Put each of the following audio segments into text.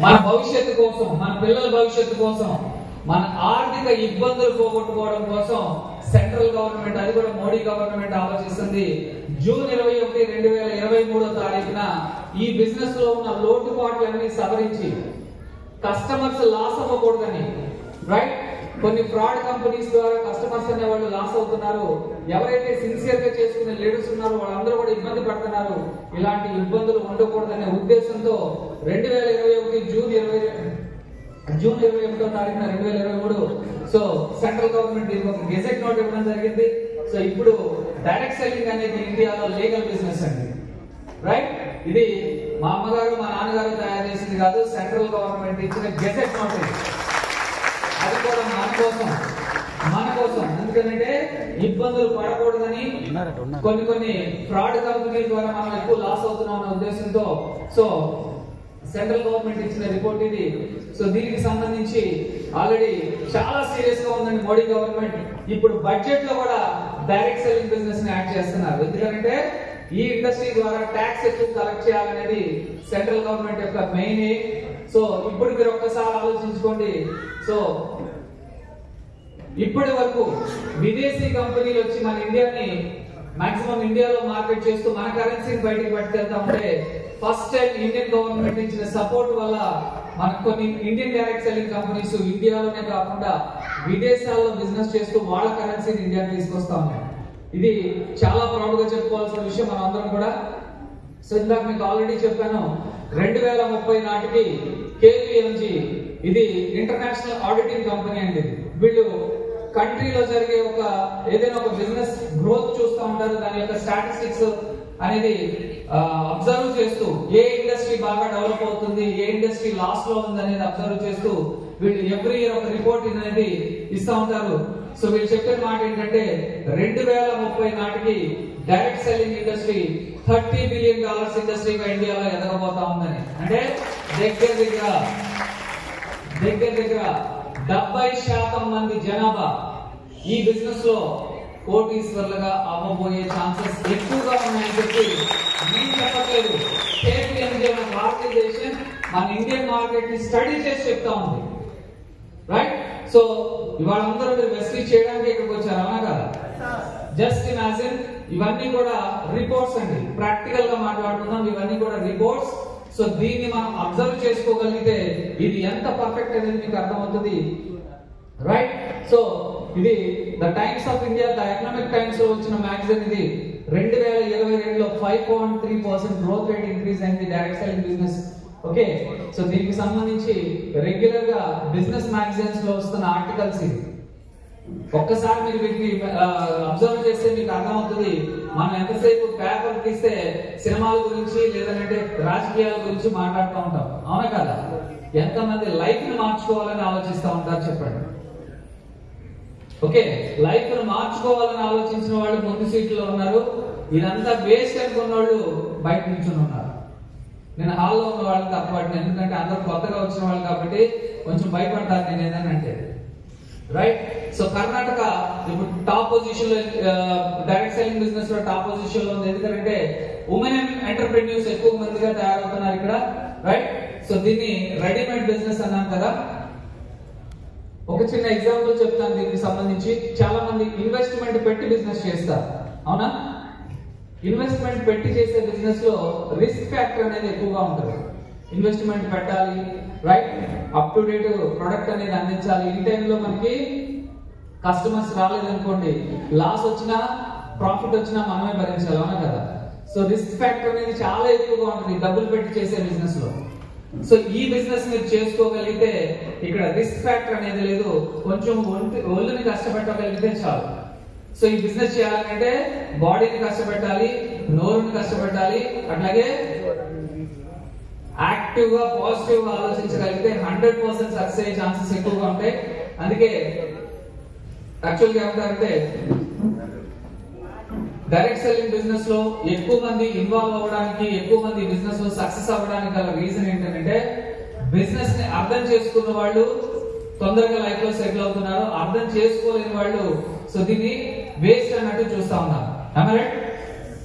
మన భవిష్యత్తు కోసం, మన పిల్లల భవిష్యత్తు కోసం, మన ఆర్థిక ఇబ్బందులు పోగొట్టుకోవడం కోసం సెంట్రల్ గవర్నమెంట్, అది కూడా మోడీ గవర్నమెంట్ ఆలోచిస్తుంది. జూన్ 21, 2023 ఈ బిజినెస్ లో ఉన్న లోటుపాట్లన్నీ సవరించి కస్టమర్స్ లాస్ అవ్వకూడదని, రైట్? కొన్ని ఫ్రాడ్ కంపెనీస్ ద్వారా కస్టమర్స్ అనే వాళ్ళు లాస్ అవుతున్నారు. ఎవరైతే సిన్సియర్ గా చేసుకునే లీడర్స్ ఉన్నారో వాళ్ళందరూ కూడా ఇబ్బంది పడుతున్నారు. ఇలాంటి ఇబ్బందులు ఉండకూడదనే ఉద్దేశంతో 2021 జూన్ 21వ తారీఖున 2023 సో సెంట్రల్ గవర్నమెంట్ దీనికి ఒక గెజెట్ నోట్ ఇవ్వడం జరిగింది. సో ఇప్పుడు డైరెక్ట్ సెల్లింగ్ అనేది ఇండియాలో లీగల్ బిజినెస్ అండి, రైట్? ఇది మా అమ్మగారు మా నాన్నగారు తయారు చేసింది కాదు, సెంట్రల్ గవర్నమెంట్ ఇచ్చిన గెజెట్ నోట్. అది కూడా మన కోసం ఎందుకంటే ఇబ్బందులు పడకూడదని, కొన్ని ఫ్రాడ్ కంపెనీల ద్వారా మనం ఎక్కువ లాస్ అవుతున్నాం అనే ఉద్దేశంతో సో సెంట్రల్ గవర్నమెంట్ ఇచ్చిన రిపోర్ట్ ఇది. సో దీనికి సంబంధించి ఆల్రెడీ చాలా సీరియస్ గా ఉందండి మోడీ గవర్నమెంట్. ఇప్పుడు బడ్జెట్ లో కూడా డైరెక్ట్ సెల్లింగ్ బిజినెస్ ని యాడ్ చేస్తున్నారు. ఎందుకంటే ఈ ఇండస్ట్రీ ద్వారా ట్యాక్స్ ఎక్కువ కలెక్ట్ చేయాలనేది సెంట్రల్ గవర్నమెంట్ యొక్క మెయిన్ ఎయిమ్. సో ఇప్పుడు మీరు ఒక్కసారి ఆలోచించుకోండి. సో ఇప్పటి వరకు విదేశీ కంపెనీలు వచ్చి మన ఇండియాని మాక్సిమం ఇండియాలో మార్కెట్ చేస్తూ మన కరెన్సీని బయటకు పట్టుకెళ్తా ఉంటే ఫస్ట్ టైం ఇండియన్ గవర్నమెంట్ ఇచ్చిన సపోర్ట్ వల్ల మనకు కొన్ని ఇండియన్ డైరెక్ట్ సెల్లింగ్ కంపెనీస్ ఇండియాలోనే కాకుండా విదేశాల్లో బిజినెస్ చేస్తూ వాళ్ళ కరెన్సీని ఇండియాకి తీసుకొస్తా ఉన్నాయి. ఇది చాలా ప్రౌడ్ గా చెప్పుకోవాల్సిన విషయం మనం అందరం కూడా. సో ఇందాక మీకు ఆల్రెడీ చెప్పాను, 2030 నాటికి KPMG ఇది ఇంటర్నేషనల్ ఆడిటింగ్ కంపెనీ అండి. వీళ్ళు కంట్రీలో జరిగే ఏదైనా ఒక బిజినెస్ గ్రోత్ చూస్తూ ఉంటారు, దాని యొక్క స్టాటిస్టిక్స్ అనేది అబ్జర్వ్ చేస్తూ ఏ ఇండస్ట్రీ బాగా డెవలప్ అవుతుంది, ఏ ఇండస్ట్రీ లాస్ లో ఉంది అనేది అబ్జర్వ్ చేస్తూ వీళ్ళు ఎవ్రీ ఇయర్ ఒక రిపోర్ట్ అనేది ఇస్తూ ఉంటారు. సో వీళ్ళు చెప్పిన మాట ఏంటంటే 2030 నాటికి డైరెక్ట్ సెల్లింగ్ ఇండస్ట్రీ $30 బిలియన్ ఇండస్ట్రీగా ఇండియాలో ఎదగబోతా ఉందని. అంటే దగ్గర 70% మంది జనాభా ఈ బిజినెస్ లో కోటీశ్వర్లుగా అవ్వబోయే ఛాన్సెస్ ఎక్కువగా ఉన్నాయని చెప్పి నేను చెప్పట్లేదు. KPMG మన ఆర్గనైజేషన్ మన ఇండియన్ మార్కెట్ ని స్టడీ చేసి చెప్తా ఉంది, రైట్? సో ఇవాళ అందరూ మీరు వెస్టీ చేయడానికి ఇక్కడికి వచ్చారు, అవునా కదా? జస్ట్ ఇమాజిన్, ఇవన్నీ కూడా రిపోర్ట్స్ అండి, ప్రాక్టికల్ గా మాట్లాడుతున్నాం. ఇవన్నీ కూడా రిపోర్ట్స్. సో దీన్ని మనం అబ్జర్వ్ చేసుకోగలిగితే ఇది ఎంత పర్ఫెక్ట్ అనేది మీకు అర్థమవుతుంది, రైట్? సో ఇది the times of India, the economic times లో వచ్చిన మ్యాగజైన్ ఇది. 2022లో 5.3% గ్రోత్ రేట్ ఇంక్రీజ్ అయింది direct selling business. Okay, so దీనికి సంబంధించి రెగ్యులర్ గా బిజినెస్ మ్యాగజైన్స్ లో వస్తున్న ఆర్టికల్స్ ఇది. ఒక్కసారి మీరు వీటిని అబ్జర్వ్ చేస్తే మీకు అర్థమవుతుంది. మనం ఎంతసేపు పేపర్ తీస్తే సినిమాల గురించి లేదంటే రాజకీయాల గురించి మాట్లాడుతూ ఉంటాం, అవునా కదా? ఎంతమంది లైఫ్ ని మార్చుకోవాలని ఆలోచిస్తూ ఉంటారు చెప్పండి. ఓకే, లైఫ్ ను మార్చుకోవాలని ఆలోచించిన వాళ్ళు ముందు సీట్లో ఉన్నారు. ఇదంతా వేస్ట్ అనుకున్న వాళ్ళు బయట నిల్చుని ఉన్నారు. నేను హాల్లో ఉన్న వాళ్ళకి తప్పబట్టిన, ఎందుకంటే అందరూ కొత్తగా వచ్చిన వాళ్ళు కాబట్టి కొంచెం భయపడతారు నేను ఏదనంటే, రైట్? సో కర్ణాటక ఇప్పుడు టాప్ పొజిషన్ లో, డైరెక్ట్ సెల్లింగ్ బిజినెస్ లో టాప్ పొజిషన్ లో ఉంది. ఎందుకంటే ఉమెన్ ఎంటర్ప్రెన్యూర్స్ ఎక్కువ మందిగా తయారవుతున్నారు ఇక్కడ, రైట్? సో దీన్ని రెడీమేడ్ బిజినెస్ అన్నాం కదా. ఒక చిన్న ఎగ్జాంపుల్ చెప్తాను దీనికి సంబంధించి. చాలా మంది ఇన్వెస్ట్మెంట్ పెట్టి బిజినెస్ చేస్తారు, అవునా? ఇన్వెస్ట్మెంట్ పెట్టి చేసే బిజినెస్ లో రిస్క్ ఫ్యాక్టర్ అనేది ఎక్కువగా ఉంటుంది. ఇన్వెస్ట్మెంట్ పెట్టాలి, right? Up to date product అనేది అందించాలి. ఈ టైంలో మనకి కస్టమర్స్ రాలేదనుకోండి, లాస్ వచ్చినా ప్రాఫిట్ వచ్చినా మనమే భరించాలి, అవునా కదా? సో రిస్క్ ఫ్యాక్టర్ అనేది చాలా ఎక్కువగా ఉంటుంది డబ్బులు పెట్టి చేసే బిజినెస్ లో. సో ఈ బిజినెస్ మీరు చేసుకోగలిగితే ఇక్కడ రిస్క్ ఫ్యాక్టర్ అనేది లేదు, కొంచెం ఒళ్ళుని కష్టపెట్టగలిగితే చాలు. సో ఈ బిజినెస్ చేయాలంటే బాడీని కష్టపెట్టాలి, నోరుని కష్టపెట్టాలి, అట్లాగే యాక్టివ్ గా పాజిటివ్ గా ఆలోచించగలిగితే 100% సక్సెస్ అయ్యే ఛాన్సెస్ ఎక్కువగా ఉంటాయి. అందుకే యాక్చువల్ గా ఏమంటారంటే డైరెక్ట్ సెల్లింగ్ బిజినెస్ లో ఎక్కువ మంది ఇన్వాల్వ్ అవ్వడానికి, ఎక్కువ మంది బిజినెస్ లో సక్సెస్ అవ్వడానికి గల రీజన్ ఏంటంటే బిజినెస్ ని అర్థం చేసుకున్న వాళ్ళు తొందరగా లైఫ్ లో సెటిల్ అవుతున్నారు, అర్థం చేసుకోలేని వాళ్ళు సో దీన్ని వేస్ట్ అన్నట్టు చూస్తా ఉన్నారు,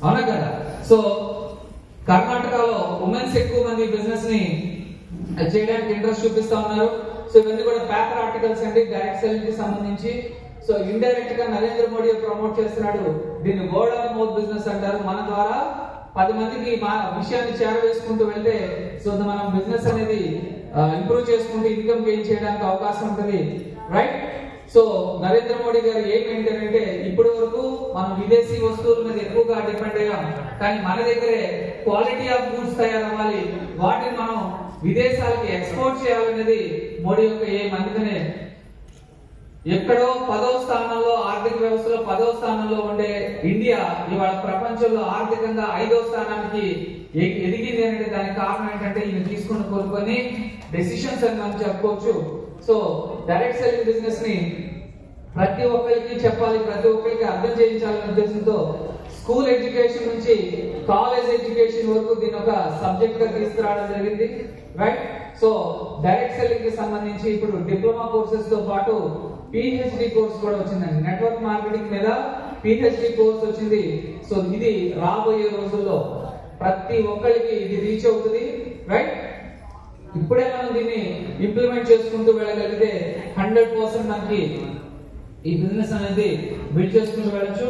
అవునా కదా? సో కర్ణాటకలో ఉమెన్స్ ఎక్కువ మంది బిజినెస్ ని అది చేయడానికి ఇంట్రెస్ట్ చూపిస్తా ఉన్నారు. సో ఇవన్నీ కూడా పేపర్ ఆర్టికల్స్ అండి, డైరెక్ట్ సెల్లింగ్ కి సంబంధించి. సో ఇండైరెక్ట్ గా నరేంద్ర మోడీ ప్రమోట్ చేస్తున్నాడు. దీన్ని వర్డ్ ఆఫ్ మౌత్ బిజినెస్ అంటారు. మన ద్వారా 10 మందికి మా విషయాన్ని చేరవేసుకుంటూ వెళ్తే సో మనం బిజినెస్ అనేది ఇంప్రూవ్ చేసుకుంటూ ఇన్కమ్ గెయిన్ చేయడానికి అవకాశం ఉంటుంది, రైట్? సో నరేంద్ర మోడీ గారు ఏం ఏంటంటే ఇప్పటి వరకు మనం విదేశీ వస్తువుల మీద ఎక్కువగా డిపెండ్ అయ్యాం, కానీ మన దగ్గరే క్వాలిటీ ఆఫ్ గూడ్స్ తయారవ్వాలి, వాటిని మనం విదేశాలకి ఎక్స్పోర్ట్ చేయాలనేది మోడీ యొక్క ఏం. అందుకనే ఎక్కడో 10వ స్థానంలో ఆర్థిక వ్యవస్థలో 10వ స్థానంలో ఉండే ఇండియా ఇవాళ ప్రపంచంలో ఆర్థికంగా 5వ స్థానానికి ఎదిగింది అంటే దానికి కారణం ఏంటంటే ఈయన తీసుకున్న కొన్ని డెసిషన్స్ అని మనం చెప్పుకోవచ్చు. సో డైరెక్ట్ సెల్లింగ్ బిజినెస్ ని ప్రతి ఒక్కరికి చెప్పాలి, ప్రతి ఒక్కరికి అర్థం చేయించాలనే ఉద్దేశంతో స్కూల్ ఎడ్యుకేషన్ నుంచి కాలేజ్ ఎడ్యుకేషన్ వరకు దీని ఒక సబ్జెక్ట్ గా తీసుకురావడం జరిగింది, రైట్? సో డైరెక్ట్ సెల్లింగ్ కి సంబంధించి ఇప్పుడు డిప్లొమా కోర్సెస్ తో పాటు PhD కోర్స్ కూడా వచ్చిందండి. నెట్వర్క్ మార్కెటింగ్ మీద PhD కోర్స్ వచ్చింది. సో ఇది రాబోయే రోజుల్లో ప్రతి ఒక్కరికి ఇది రీచ్ అవుతుంది, రైట్? ఇప్పుడే మనం దీన్ని ఇంప్లిమెంట్ చేసుకుంటూ వెళ్ళగలిగితే 100% మనకి ఈ బిజినెస్ అనేది బిల్డ్ చేసుకుంటూ వెళ్ళచ్చు.